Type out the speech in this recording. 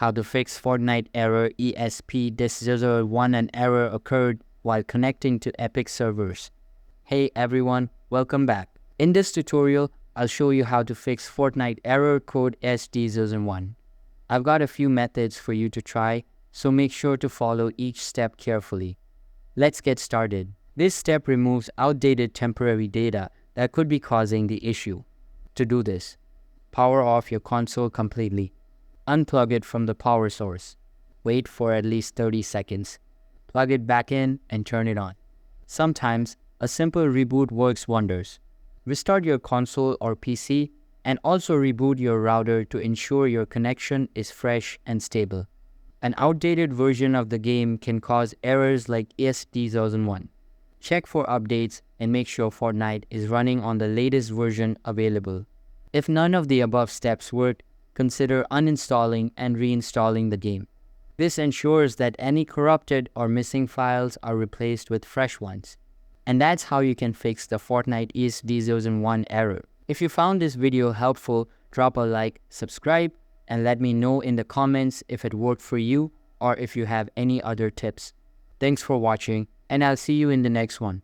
how to fix Fortnite error ESP-DIST-001. An error occurred while connecting to Epic servers. Hey everyone, welcome back. In this tutorial, I'll show you how to fix Fortnite error code ESP-DIST-001. I've got a few methods for you to try, so make sure to follow each step carefully. Let's get started. This step removes outdated temporary data that could be causing the issue. To do this, power off your console completely. Unplug it from the power source. Wait for at least 30 seconds. Plug it back in and turn it on. Sometimes, a simple reboot works wonders. Restart your console or PC and also reboot your router to ensure your connection is fresh and stable. An outdated version of the game can cause errors like ESP-DIST-001. Check for updates and make sure Fortnite is running on the latest version available. If none of the above steps work, consider uninstalling and reinstalling the game. This ensures that any corrupted or missing files are replaced with fresh ones. And that's how you can fix the Fortnite ESP-DIST-001 error. If you found this video helpful, drop a like, subscribe, and let me know in the comments if it worked for you or if you have any other tips. Thanks for watching, and I'll see you in the next one.